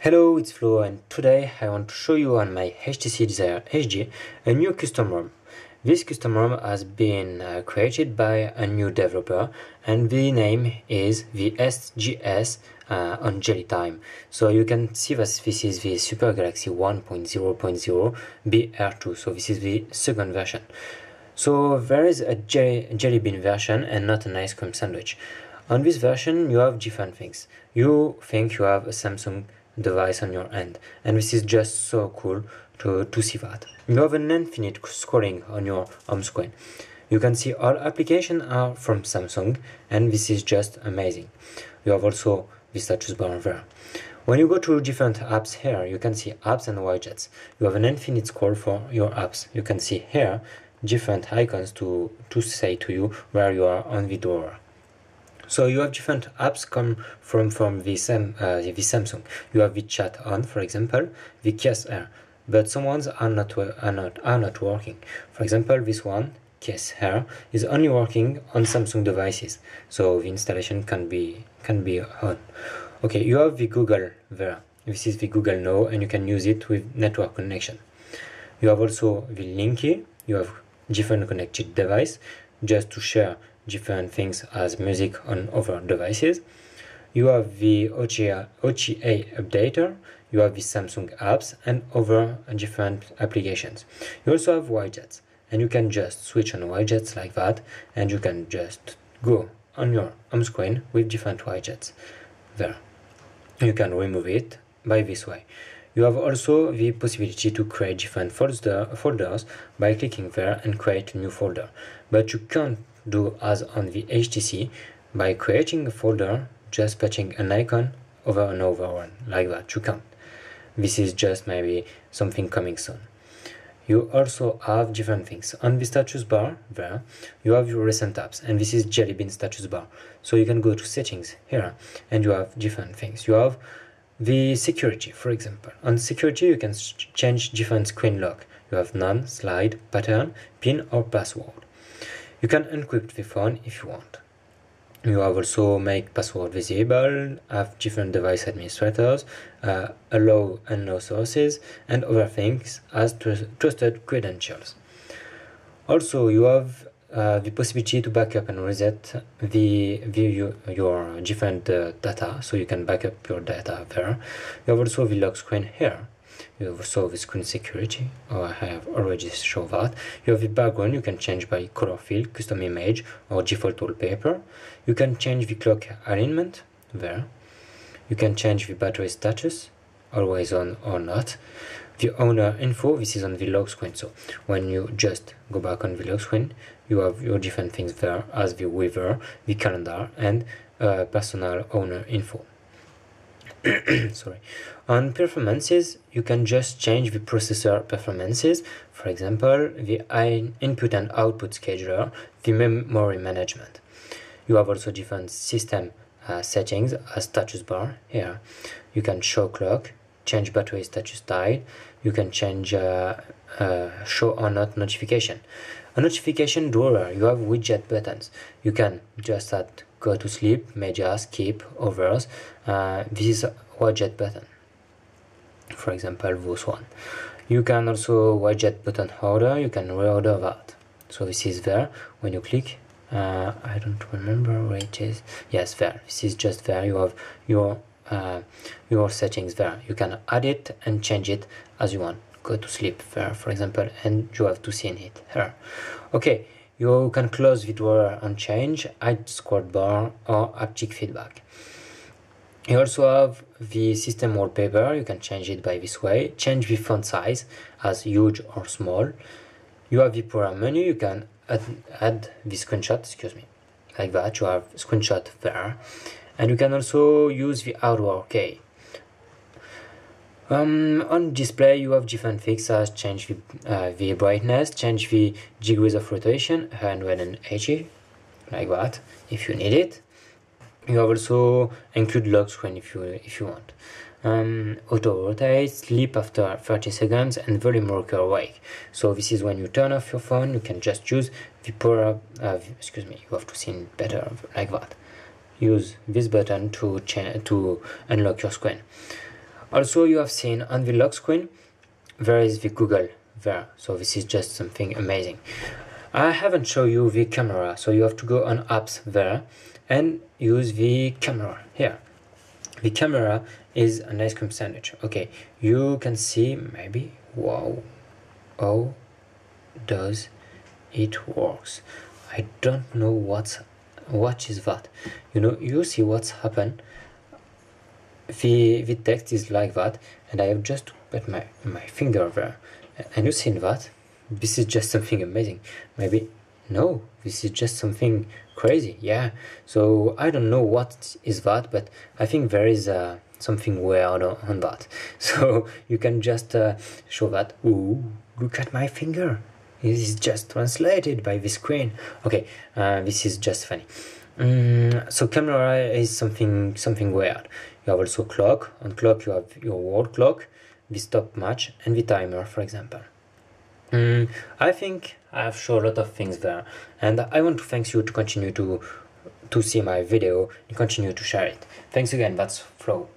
Hello, it's Flo, and today I want to show you on my HTC Desire HD a new custom ROM. This custom ROM has been created by a new developer, and the name is the SGS on Jelly Time. So you can see that this is the SuperGalaxy 1.0.0 BR2, so this is the second version. So there is a jelly bean version and not an ice cream sandwich. On this version you have different things. You think you have a Samsung device on your hand, and this is just so cool to see that. You have an infinite scrolling on your home screen. You can see all applications are from Samsung, and this is just amazing. You have also the status bar there. When you go to different apps here, you can see apps and widgets. You have an infinite scroll for your apps. You can see here different icons to say to you where you are on the drawer. So you have different apps come from the Samsung. You have the chat on, for example, the Kiss Air, but some ones are not working. For example, this one, Kiss Air, is only working on Samsung devices, so the installation can be on. Okay, you have the Google there. This is the Google Now, and you can use it with network connection. You have also the Linky. You have different connected device just to share different things as music on other devices. You have the OTA updater, you have the Samsung apps and other different applications. You also have widgets, and you can just switch on widgets like that, and you can just go on your home screen with different widgets there. You can remove it by this way. You have also the possibility to create different folders by clicking there and create a new folder, but you can't do as on the HTC by creating a folder just patching an icon over and over one like that. You can't. This is just maybe something coming soon. You also have different things on the status bar there. You have your recent apps, and this is Jelly Bean status bar, so you can go to settings here and you have different things. You have the security, for example. On security you can change different screen lock. You have none, slide, pattern, pin or password. You can encrypt the phone if you want. You have also make password visible, have different device administrators, allow unknown sources, and other things as trusted credentials. Also, you have the possibility to backup and reset your different data, so you can back up your data there. You have also the lock screen here. You have also the screen security, or I have already shown that. You have the background, you can change by color fill, custom image, or default wallpaper. You can change the clock alignment there. You can change the battery status, always on or not. The owner info, this is on the lock screen, so when you just go back on the lock screen, you have your different things there as the weather, the calendar, and personal owner info. Sorry. On performances, you can just change the processor performances, for example, the input and output scheduler, the memory management. You have also different system settings as status bar here. You can show clock, change battery status style, you can change show or not notification. A notification drawer, you have widget buttons. You can just add go to sleep, media, skip, others. This is a widget button, for example this one. You can also widget button order, you can reorder that. So this is there when you click. I don't remember where it is. Yes, there. This is just there. You have your settings there. You can add it and change it as you want. Go to sleep there, for example, and you have to see it here. Okay, you can close the drawer and change, add scroll bar or haptic feedback. You also have the system wallpaper. You can change it by this way. Change the font size as huge or small. You have the program menu. You can add the screenshot, excuse me, like that. You have screenshot there, and you can also use the hardware key. On display you have different fixes, change the brightness, change the degrees of rotation, 180, like that, if you need it. You have also include lock screen if you want. Auto rotate, sleep after 30 seconds, and volume rocker wake. So this is when you turn off your phone, you can just use the power excuse me, you have to see it better like that. Use this button to unlock your screen. Also, you have seen on the lock screen, there is the Google there. So this is just something amazing. I haven't shown you the camera, so you have to go on apps there and use the camera here. The camera is an ice cream sandwich. Okay, you can see maybe, wow, how does it works? I don't know what is that. You know, you see what's happened. The text is like that, and I have just put my finger there, and you see that this is just something amazing. Maybe no, this is just something crazy. Yeah, so I don't know what is that, but I think there is something weird on that. So you can just show that. Ooh, look at my finger. It is just translated by the screen. Okay, this is just funny. So camera is something weird. You have also clock. On clock you have your wall clock, the stopwatch, and the timer, for example. I think I have shown a lot of things there, and I want to thank you to continue to see my video and continue to share it. Thanks again. That's Flo.